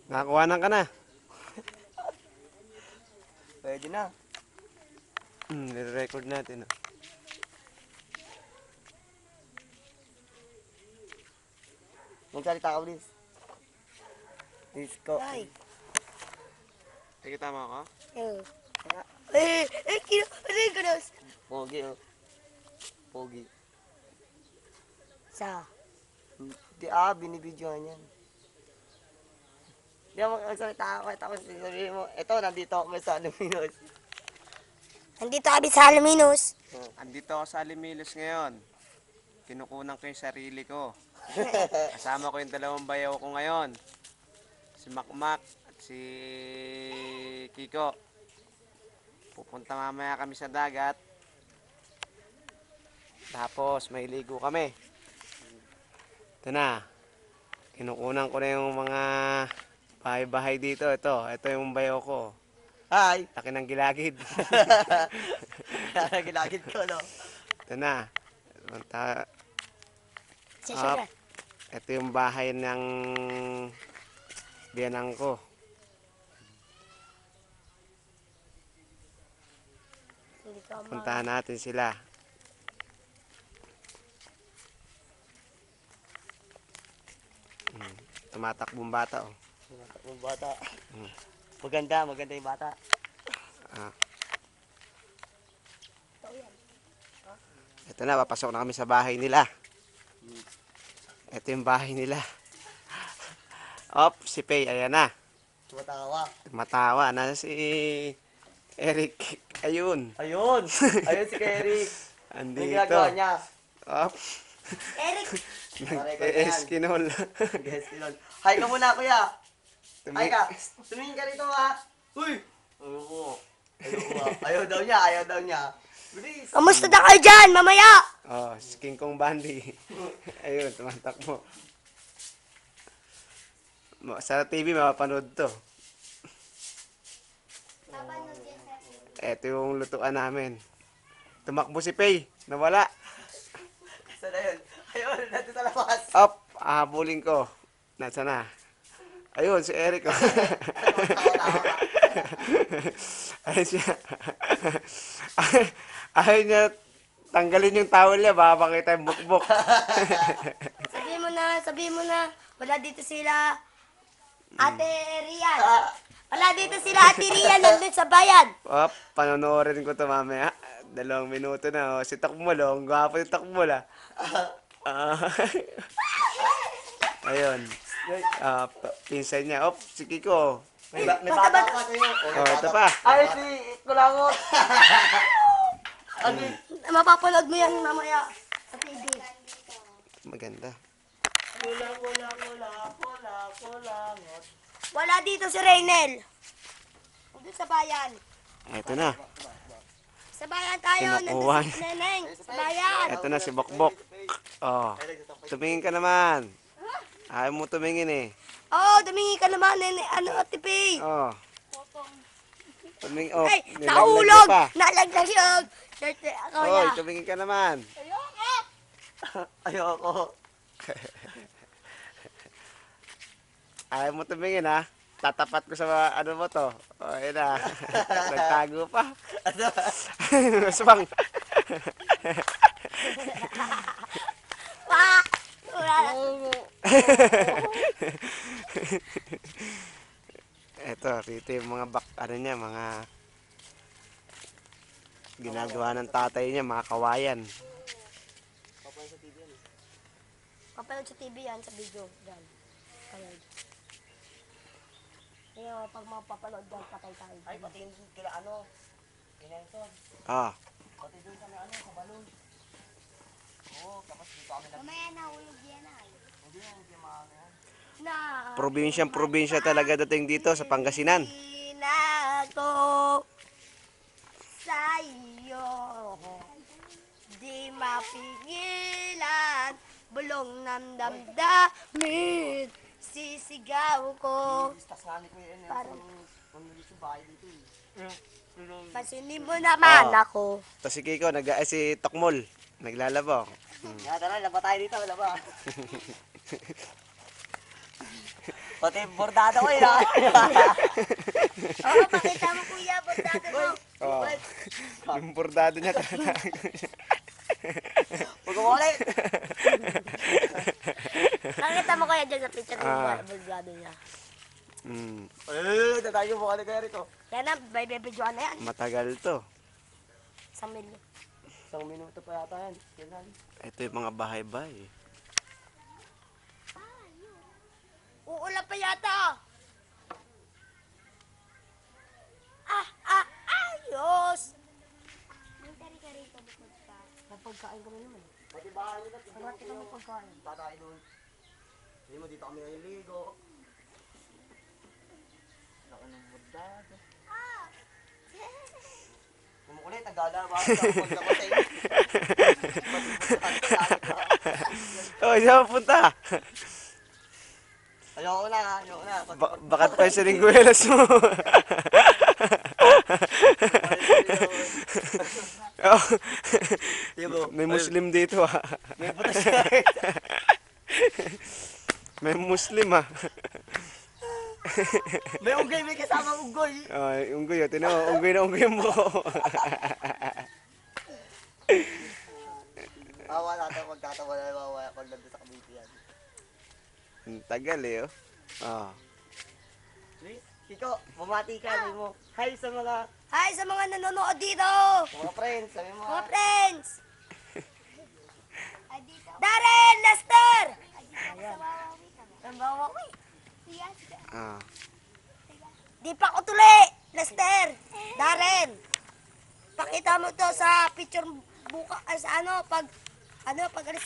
Nakakuhanan ka na. Pwede na. Nire-record natin. Magsalita ka, please. Disco. Ay. Nakikita mo ako? Ganos. Pogi, oh. Pogi. Sa. Binibidyohan yan. Di ako magsalita ako. Tapos sabihin mo, eto, nandito ako sa Luminos. Nandito kami sa Alaminos. Andito ako sa Alimilos ngayon. Kinukunan ko yung sarili ko. Kasama ko yung dalawang bayaw ko ngayon. Si Makmak at si Kiko. Pupunta mamaya kami sa dagat. Tapos may ligo kami. Ito na. Kinukunan ko na yung mga bahay-bahay dito. Ito yung bayaw ko. Hi! Laki ng gilagid. Gilagid ko, no? Ito na. Session. Ito yung bahay ng biyanang ko. Puntahan natin sila. Tumatakbong bata, oh. Tumatakbong bata. Maganda yung bata. Ito na, papasok na kami sa bahay nila. Ito yung bahay nila. Op, si Pei, ayan na. Tumatawa. Matawa na si Eric. Ayun. Ayun si Eric. Ano Andito. ginagawa niya? Op. Eric. Eskinol. Guess yun. Hi ka muna, kuya. Hi ka. Tumingin ka rito, ha. Uy! Ayaw daw niya. Bilis. Kamusta na kayo dyan, mamaya? Oh, si King Kong Bandy. Ayun, tumatakbo. Sa TV, mapapanood to. Ito yung lutuan namin. Tumakbo si Pei. Nawala. Saan na yun? Ayun, nandito sa labas. Up, ahabulin ko. Nasa na? Ayun, si Eric. Ayun siya. Ayaw niya tanggalin yung towel niya. Baka makita yung bukbok. Sabihin mo na, wala dito sila Ate Rian. Wala dito sila Ate Rian nandun sa bayan. Up, panonoorin ko to mamaya. 2 minuto na. Oh. Si Takmul, oh. Ang gwapo yung Takmul, ah. Ayun. Pinsan niya. Op, si Kiko. May bata pa sa'yo. Oh, ito pa. Ay, si Kulangot. Ano? Mapapanood mo yan mamaya sa TV. Maganda. Kulangot. Wala dito si Reynel. Nandun sa bayan. Ito na. Sa bayan tayo. Nandun Kinukuha. si Neneng. Sa bayan. Ito na si Bokbok. Oh, tumingin ka naman. Ayaw mo tumingin eh. Oo, dumingi ka naman, Ate Pei. Oh. Tumingin. Oh, Ay, nilaglag nahulog! ka pa. Nalaglag yung shirt ako Oy, na. tumingin ka naman. Ayoko. Ayaw mo tumingin ha. Tatapat ko sa ano mo to. Oh, ayun na. Nagtago pa. Aswang. Dito yung mga mga ginagawa ng tatay niya, mga kawayan. Papanood sa TV yan, sa video. Yan. Kaya. Ngayon, pag mapapanood yan, patay tayo. Ay, pati yung kila Kinenson. Ah, Pati dun sa sa balon. Oo, tapos dito kami Mamaya nahulog yan ay. Hindi maano yan. probinsya talaga dating dito sa Pangasinan. Inato sa iyo, di mapigilan, bulong ng damdamin, sisigaw ko. Istas nga ni Kuya Enel. Parang- Kung sa bahay dito eh. Pasinin mo naman Oh. ako. Tapos si Kiko, si Tokmol, naglalaba. Tara, laba tayo dito, laba. Pati bordado ko yun. Oo, pakita mo kuya, bordado mo. Oh. Yung bordado niya tatago siya. Huwag mo ulit. Nakita mo kaya dyan sa picture ng Ah. bordado niya. Tatayo mo ka na kaya rito. Kaya na, may bibidyoan na yan. Matagal to. 1,000,000. 1 minuto pa yata yan. Kailan? Ito yung mga bahay-bahay. Uulan pa yata. Ayos. Mantari ka rito, bukod pa. Napagkain ko na naman. Pati bahay nila. Parati ka magpagkain. Tatay doon. Hindi mo dito kami naliligo. Laki ng bordado. Kumukulit, naglalaba sa pagkakasay. Oh, saan punta? Ayoko na. Bakat pa yung siningguelas mo. Oh. May Muslim dito ah. May butas na. May Muslim ah. May unggoy, may kasama unggoy. Oh, unggoy, oh. Tinan mo, unggoy na unggoy mo. Awa natin, magtatawa na naman pag nandun sa community yan. Ang tagal eh oh. Ah. Kiko, bumati ka, sabi mo. Hi sa mga Hi sa mga nanonood dito. friends, sabi mo. Mga friends. Darren, Lester. Ang bawawi. Ah. Di pa ko tuli, Lester. Darren. Pakita mo to sa picture buka, sa pag alis